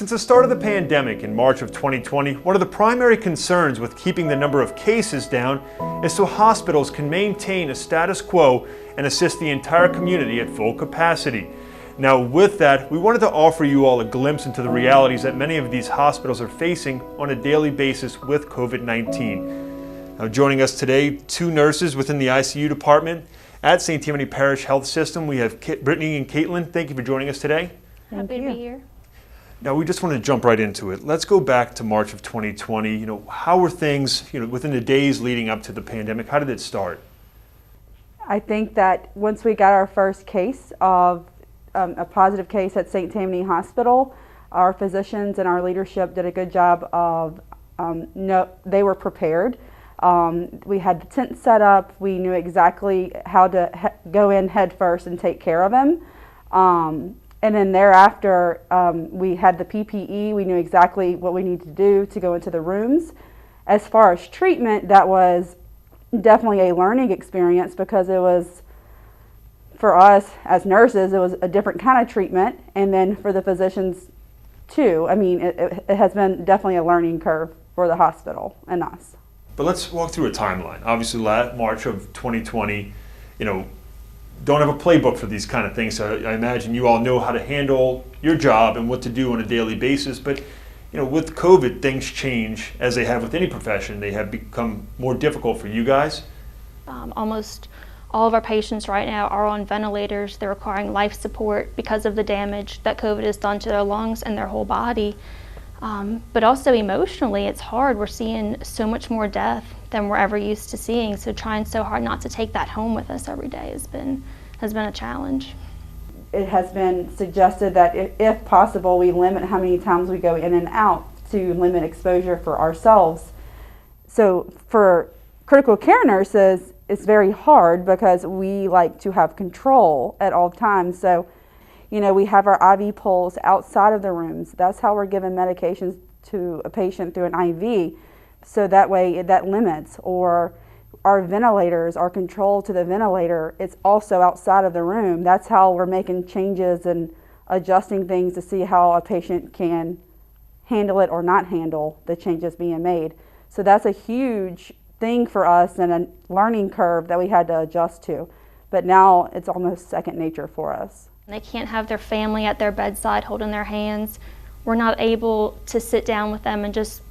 Since the start of the pandemic in March of 2020, one of the primary concerns with keeping the number of cases down is so hospitals can maintain a status quo and assist the entire community at full capacity. Now with that, we wanted to offer you all a glimpse into the realities that many of these hospitals are facing on a daily basis with COVID-19. Now joining us today, two nurses within the ICU department at St. Tammany Health System. We have Brittany and Caitlyn. Thank you for joining us today. Happy to be here. Now we just want to jump right into it. Let's go back to March of 2020. How were things, within the days leading up to the pandemic? How did it start? I think that once we got our first case of a positive case at St. Tammany Hospital, our physicians and our leadership did a good job of, they were prepared. We had the tent set up. We knew exactly how to go in head first and take care of him. And then thereafter, we had the PPE. We knew exactly what we needed to do to go into the rooms. As far as treatment, that was definitely a learning experience because it was, for us as nurses, it was a different kind of treatment. And then for the physicians too. I mean, it has been definitely a learning curve for the hospital and us. But let's walk through a timeline. Obviously, March of 2020, don't have a playbook for these kind of things. So I imagine you all know how to handle your job and what to do on a daily basis. But with COVID, things change as they have with any profession. They have become more difficult for you guys. Almost all of our patients right now are on ventilators. They're requiring life support because of the damage that COVID has done to their lungs and their whole body. But also emotionally, it's hard. We're seeing so much more death than we're ever used to seeing. So trying so hard not to take that home with us every day has been a challenge. It has been suggested that if possible, we limit how many times we go in and out to limit exposure for ourselves. So for critical care nurses, it's very hard because we like to have control at all times. So we have our IV poles outside of the rooms. That's how we're giving medications to a patient through an IV. So that way that limits. Or our ventilators, our control to the ventilator, it's also outside of the room. That's how we're making changes and adjusting things to see how a patient can handle it or not handle the changes being made. So that's a huge thing for us and a learning curve that we had to adjust to. But now it's almost second nature for us. They can't have their family at their bedside holding their hands. We're not able to sit down with them and just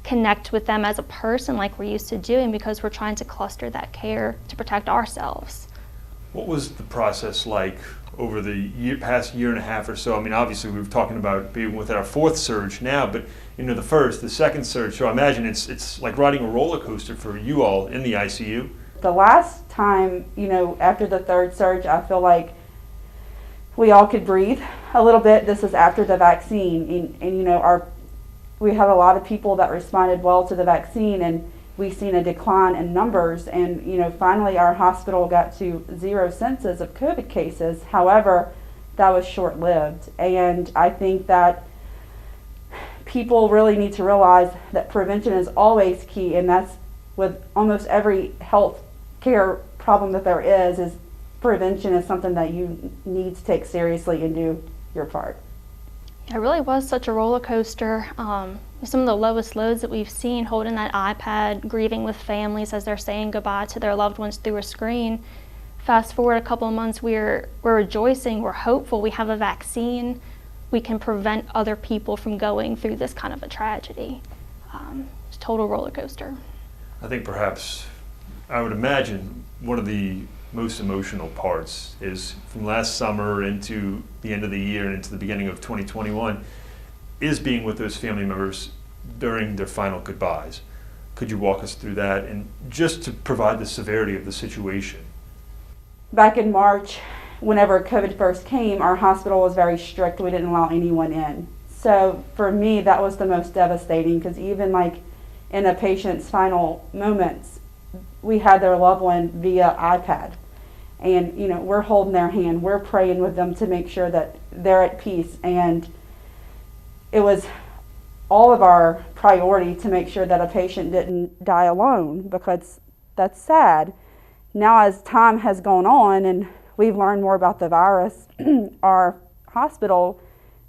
connect with them as a person like we're used to doing because we're trying to cluster that care to protect ourselves. What was the process like over the past year and a half or so? I mean, obviously we were talking about being with our fourth surge now, but the first, the second surge, so I imagine it's like riding a roller coaster for you all in the ICU. The last time, after the third surge, I feel like we all could breathe a little bit. This is after the vaccine, and we had a lot of people that responded well to the vaccine, and we've seen a decline in numbers. And finally, our hospital got to 0 census of COVID cases. However, that was short-lived, and I think that people really need to realize that prevention is always key, and that's with almost every health care problem that there is prevention is something that you need to take seriously and do your part. It really was such a roller coaster. Some of the lowest lows that we've seen, holding that iPad, grieving with families as they're saying goodbye to their loved ones through a screen. Fast forward a couple of months, we're rejoicing, we're hopeful, we have a vaccine. We can prevent other people from going through this kind of a tragedy. It's a total roller coaster. I think perhaps, I would imagine, one of the most emotional parts is from last summer into the end of the year and into the beginning of 2021 is being with those family members during their final goodbyes. Could you walk us through that and just to provide the severity of the situation? Back in March, whenever COVID first came, our hospital was very strict. We didn't allow anyone in. So for me, that was the most devastating because even like in a patient's final moments, we had their loved one via iPad. And we're holding their hand, we're praying with them to make sure that they're at peace. And it was all of our priority to make sure that a patient didn't die alone because that's sad. Now as time has gone on and we've learned more about the virus, our hospital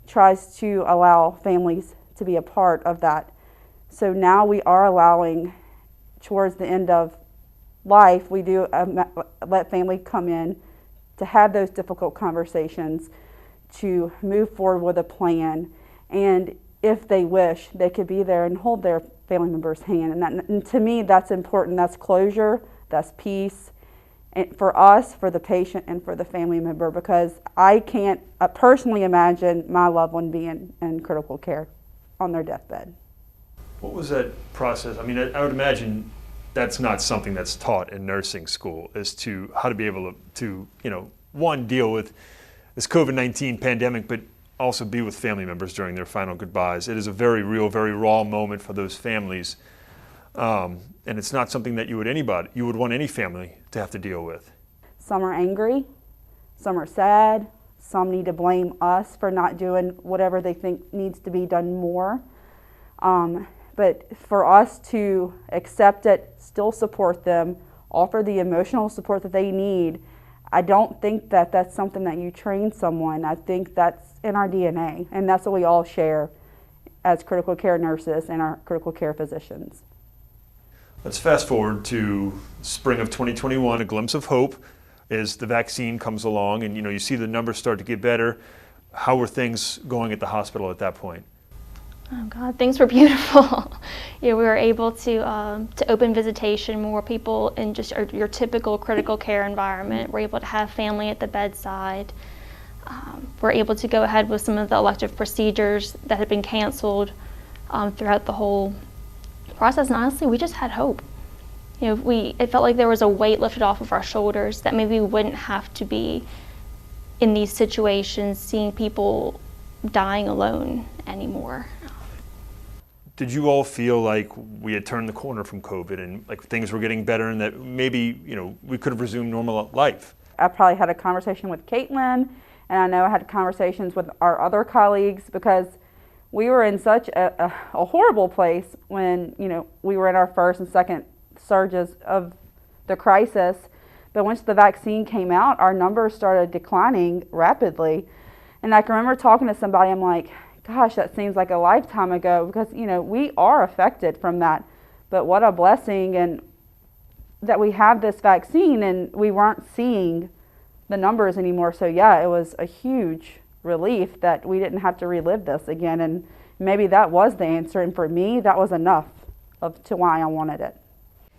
tries to allow families to be a part of that. So now we are allowing, towards the end of life, we do let family come in to have those difficult conversations, to move forward with a plan, and if they wish, they could be there and hold their family member's hand. And to me, that's important. That's closure, that's peace, and for us, for the patient, and for the family member, because I can't personally imagine my loved one being in critical care on their deathbed. What was that process? I mean, I would imagine that's not something that's taught in nursing school, as to how to be able to one, deal with this COVID-19 pandemic, but also be with family members during their final goodbyes. It is a very real, very raw moment for those families. And it's not something that you would want any family to have to deal with. Some are angry, some are sad, some need to blame us for not doing whatever they think needs to be done more. But for us to accept it, still support them, offer the emotional support that they need, I don't think that that's something that you train someone. I think that's in our DNA, and that's what we all share as critical care nurses and our critical care physicians. Let's fast forward to spring of 2021, a glimpse of hope as the vaccine comes along, and you see the numbers start to get better. How were things going at the hospital at that point? Oh God, things were beautiful. We were able to open visitation, more people in just your typical critical care environment. We're able to have family at the bedside. We're able to go ahead with some of the elective procedures that had been canceled throughout the whole process. And honestly, we just had hope. It felt like there was a weight lifted off of our shoulders, that maybe we wouldn't have to be in these situations, seeing people dying alone anymore. Did you all feel like we had turned the corner from COVID and like things were getting better, and that maybe we could have resumed normal life? I probably had a conversation with Caitlyn, and I know I had conversations with our other colleagues, because we were in such a horrible place when we were in our first and second surges of the crisis. But once the vaccine came out, our numbers started declining rapidly. And I can remember talking to somebody, I'm like, gosh, that seems like a lifetime ago, because we are affected from that. But what a blessing, and that we have this vaccine and we weren't seeing the numbers anymore. So yeah, it was a huge relief that we didn't have to relive this again, and maybe that was the answer, and for me that was enough to why I wanted it.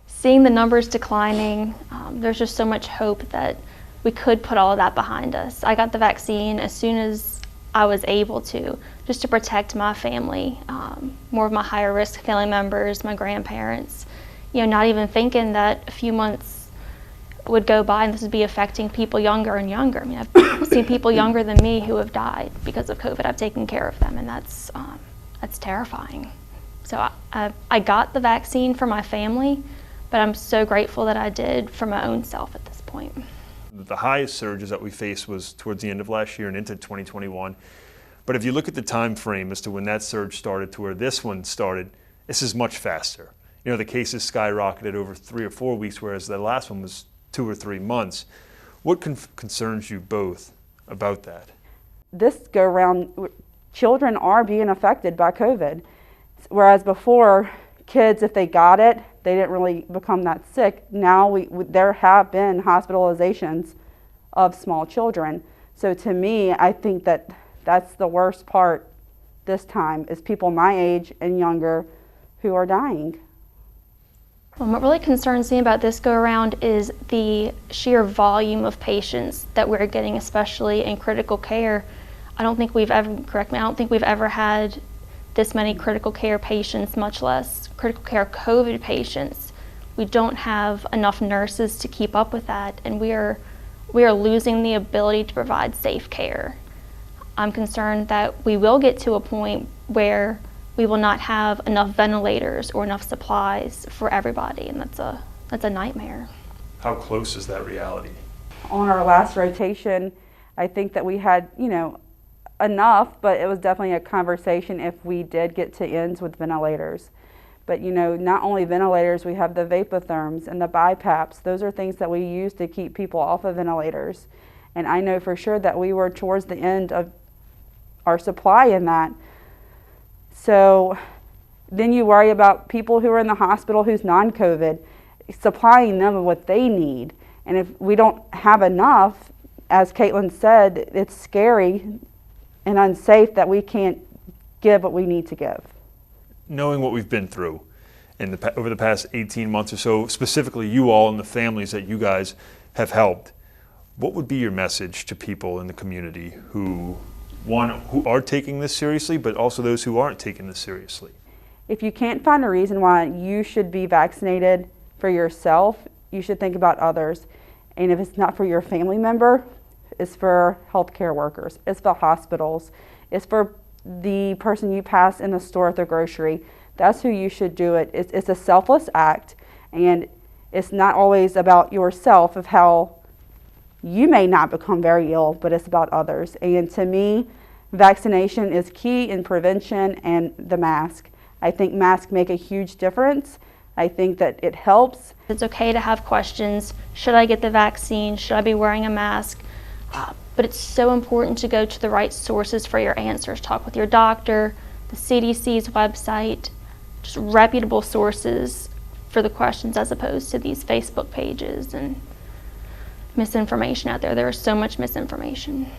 Seeing the numbers declining, there's just so much hope that we could put all of that behind us. I got the vaccine as soon as I was able to, just to protect my family, more of my higher risk family members, my grandparents, not even thinking that a few months would go by and this would be affecting people younger and younger. I mean, I've seen people younger than me who have died because of COVID. I've taken care of them, and that's terrifying. So I got the vaccine for my family, but I'm so grateful that I did for my own self at this point. The highest surges that we faced was towards the end of last year and into 2021. But if you look at the time frame as to when that surge started to where this one started, this is much faster. The cases skyrocketed over 3 or 4 weeks, whereas the last one was 2 or 3 months. What concerns you both about that? This go around, children are being affected by COVID. Whereas before, kids, if they got it, they didn't really become that sick. Now there have been hospitalizations of small children. So to me, I think that that's the worst part this time, is people my age and younger who are dying. Well, what really concerns me about this go around is the sheer volume of patients that we're getting, especially in critical care. I don't think we've ever had this many critical care patients, much less critical care COVID patients. We don't have enough nurses to keep up with that, and we are losing the ability to provide safe care. I'm concerned that we will get to a point where we will not have enough ventilators or enough supplies for everybody, and that's a nightmare. How close is that reality? On our last rotation, I think that we had, enough, but it was definitely a conversation if we did get to ends with ventilators. But not only ventilators, we have the vapotherms and the BiPAPs. Those are things that we use to keep people off of ventilators. And I know for sure that we were towards the end of our supply in that. So then you worry about people who are in the hospital who's non-COVID, supplying them with what they need. And if we don't have enough, as Caitlyn said, it's scary and unsafe that we can't give what we need to give. Knowing what we've been through over the past 18 months or so, specifically you all and the families that you guys have helped, what would be your message to people in the community who are taking this seriously, but also those who aren't taking this seriously? If you can't find a reason why you should be vaccinated for yourself, you should think about others. And if it's not for your family member, it's for healthcare workers, it's for hospitals, it's for the person you pass in the store at the grocery. That's who you should do it. It's a selfless act, and it's not always about yourself of how you may not become very ill, but it's about others. And to me, vaccination is key in prevention, and the mask. I think masks make a huge difference. I think that it helps. It's okay to have questions. Should I get the vaccine? Should I be wearing a mask? But it's so important to go to the right sources for your answers. Talk with your doctor, the CDC's website, just reputable sources for the questions as opposed to these Facebook pages and misinformation out there. There is so much misinformation.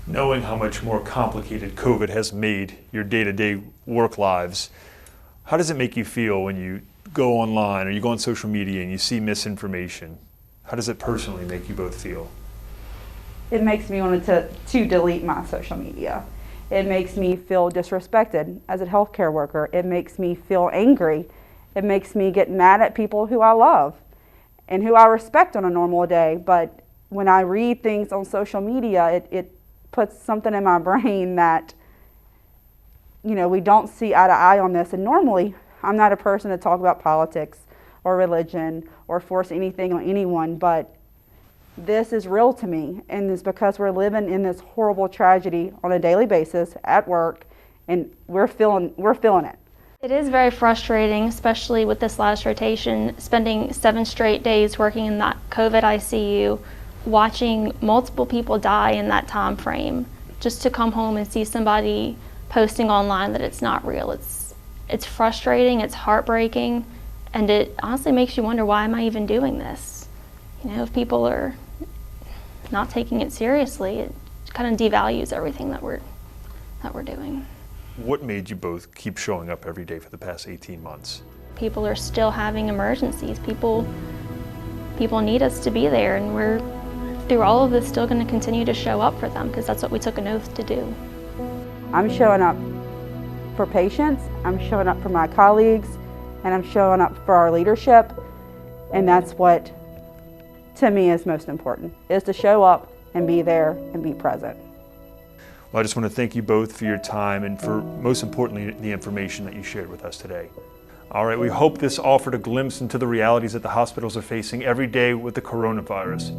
Knowing how much more complicated COVID has made your day-to-day work lives, how does it make you feel when you go online or you go on social media and you see misinformation? How does it personally make you both feel? It makes me want to delete my social media. It makes me feel disrespected as a healthcare worker. It makes me feel angry. It makes me get mad at people who I love and who I respect on a normal day. But when I read things on social media, it puts something in my brain that, you know, we don't see eye to eye on this. And normally, I'm not a person to talk about politics or religion or force anything on anyone, but this is real to me, and it's because we're living in this horrible tragedy on a daily basis at work, and we're feeling it. It is very frustrating, especially with this last rotation, spending 7 straight days working in that COVID ICU, watching multiple people die in that time frame, just to come home and see somebody posting online that it's not real. It's frustrating, it's heartbreaking, and it honestly makes you wonder, why am I even doing this? You know, if people are not taking it seriously, it kind of devalues everything that we're doing. What made you both keep showing up every day for the past 18 months? People are still having emergencies. People need us to be there, and we're, through all of this, still going to continue to show up for them because that's what we took an oath to do. I'm showing up for patients, I'm showing up for my colleagues, and I'm showing up for our leadership, and that's what to me is most important, is to show up and be there and be present. Well, I just want to thank you both for your time and for, most importantly, the information that you shared with us today. All right, we hope this offered a glimpse into the realities that the hospitals are facing every day with the coronavirus.